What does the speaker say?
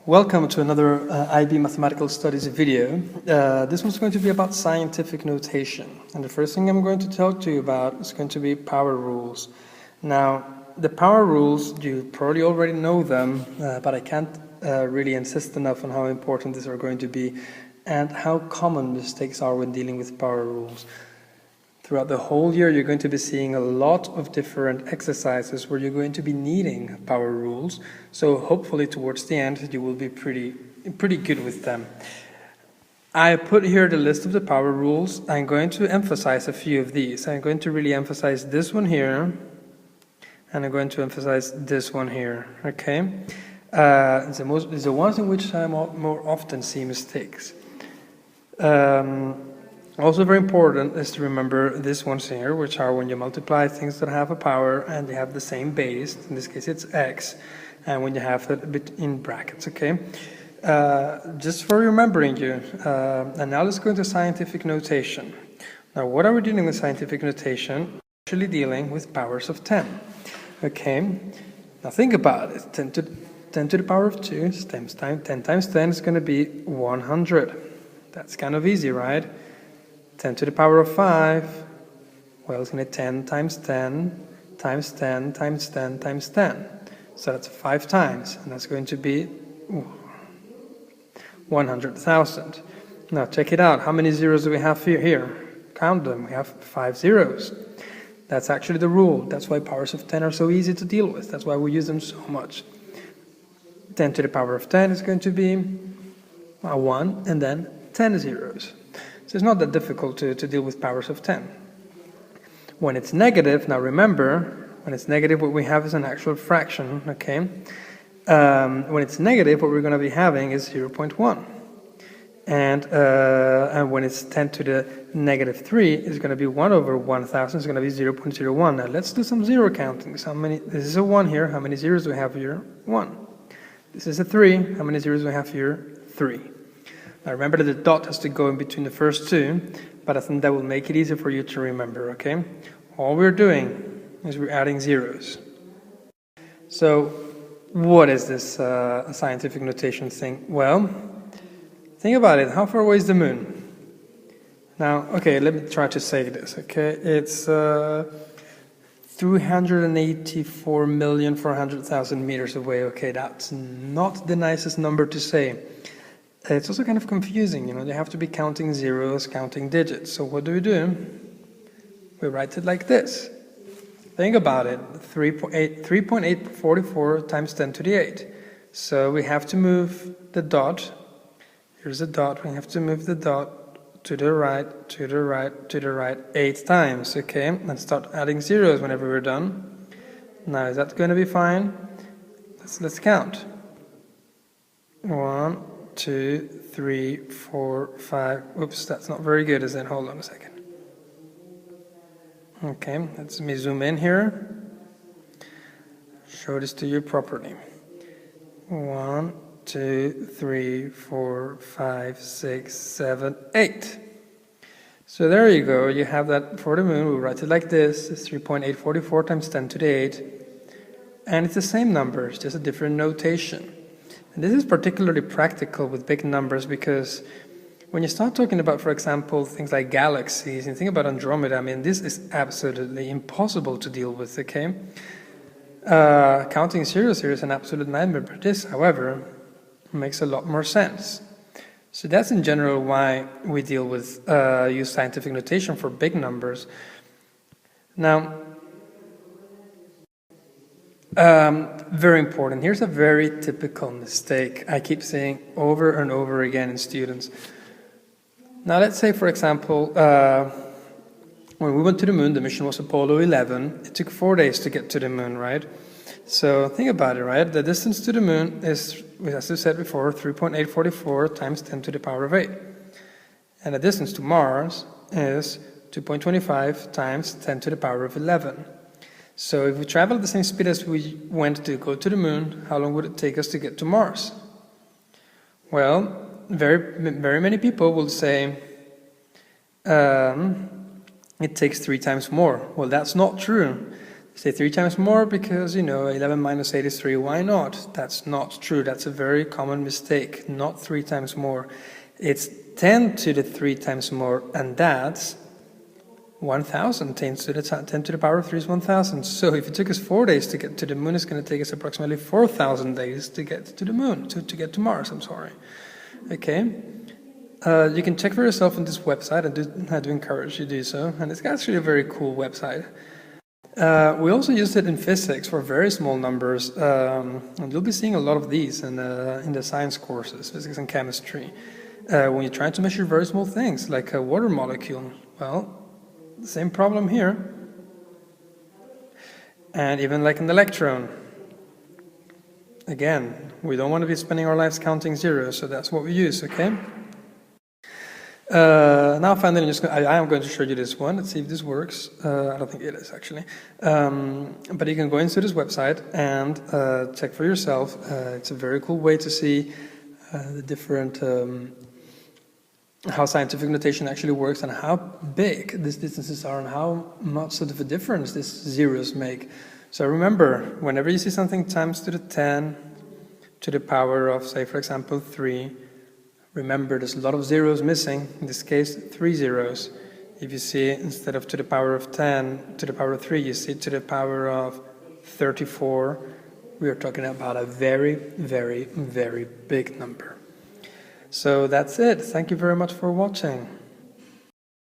Welcome to another IB Mathematical Studies video. This one's going to be about scientific notation. And the first thing I'm going to talk to you about is going to be power rules. Now, the power rules, you probably already know them, but I can't really insist enough on how important these are going to be and how common mistakes are when dealing with power rules. Throughout the whole year, you're going to be seeing a lot of different exercises where you're going to be needing power rules. So hopefully towards the end, you will be pretty good with them. I put here the list of the power rules. I'm going to emphasize a few of these. I'm going to really emphasize this one here, and I'm going to emphasize this one here, okay? It's the ones in which I more often see mistakes. Also very important is to remember these ones here, which are when you multiply things that have a power and they have the same base. In this case, it's x, and when you have it a bit in brackets, okay? Just for remembering you. And now let's go into scientific notation. Now, what are we doing with scientific notation? Actually dealing with powers of 10, okay? Now think about it. 10 to the power of 2 is 10 times 10 is going to be 100. That's kind of easy, right? 10 to the power of 5, well, it's going to be 10 times 10 times 10 times 10 times 10. So that's 5 times, and that's going to be 100,000. Now check it out. How many zeros do we have here? Count them. We have 5 zeros. That's actually the rule. That's why powers of 10 are so easy to deal with. That's why we use them so much. 10 to the power of 10 is going to be 1, and then 10 zeros. So it's not that difficult to deal with powers of 10. When it's negative, now remember, when it's negative, what we have is an actual fraction, okay? When it's negative, what we're going to be having is 0.1. And when it's 10 to the negative 3, it's going to be 1 over 1,000, it's going to be 0.01. Now let's do some zero counting. This is a 1 here. How many zeros do we have here? 1. This is a 3. How many zeros do we have here? 3. Now remember that the dot has to go in between the first two, but I think that will make it easier for you to remember, okay? All we're doing is we're adding zeros. So what is this scientific notation thing? Well, think about it. How far away is the moon? Now, okay, let me try to say this, okay? It's 384,400,000 meters away. Okay, that's not the nicest number to say. It's also kind of confusing, you know, they have to be counting zeros, counting digits. So what do? We write it like this. Think about it, 3.844 times 10 to the 8. So we have to move the dot, here's the dot, we have to move the dot to the right, to the right, to the right 8 times, okay? And start adding zeros whenever we're done. Now, is that going to be fine? Let's count. 1, 2, 3, 4, 5. Oops, that's not very good, is it? Hold on a second. Okay, let me zoom in here. Show this to you properly. 1, 2, 3, 4, 5, 6, 7, 8. So there you go. You have that for the moon. We'll write it like this. It's 3.844 times 10 to the 8. And it's the same number, it's just a different notation. And this is particularly practical with big numbers because when you start talking about, for example, things like galaxies and think about Andromeda, I mean, this is absolutely impossible to deal with, okay? Counting zeros here is an absolute nightmare, but this, however, makes a lot more sense. So that's in general why we deal with, use scientific notation for big numbers. Now, very important. Here's a very typical mistake I keep saying over and over again in students. Now let's say, for example, when we went to the moon, the mission was Apollo 11. It took 4 days to get to the moon, right? So think about it, right? The distance to the moon is, as I said before, 3.844 times 10 to the power of 8. And the distance to Mars is 2.25 times 10 to the power of 11. So if we travel at the same speed as we went to go to the moon, how long would it take us to get to Mars? Well, very many people will say it takes 3 times more. Well, that's not true. You say 3 times more because, 11 minus 8 is 3. Why not? That's not true. That's a very common mistake. Not 3 times more. It's 10 to the 3 times more, and that's 1,000. 10 to the power of 3 is 1,000. So if it took us 4 days to get to the moon, it's going to take us approximately 4,000 days to get to the moon, to get to Mars, I'm sorry. Okay? You can check for yourself on this website. I do encourage you to do so. And it's actually a very cool website. We also used it in physics for very small numbers. And you'll be seeing a lot of these in the science courses, physics and chemistry. When you're trying to measure very small things, like a water molecule. Well, the same problem here. And even like an electron. Again, we don't want to be spending our lives counting zeros, so that's what we use, okay? Now finally, I am going to show you this one. Let's see if this works. I don't think it is, actually. But you can go into this website and check for yourself. It's a very cool way to see the different, how scientific notation actually works and how big these distances are and how much of a difference these zeros make. So remember, whenever you see something times to the 10 to the power of, say, for example, 3, remember there's a lot of zeros missing, in this case 3 zeros. If you see instead of to the power of 10 to the power of 3, you see to the power of 34, we are talking about a very, very, very big number. So that's it. Thank you very much for watching.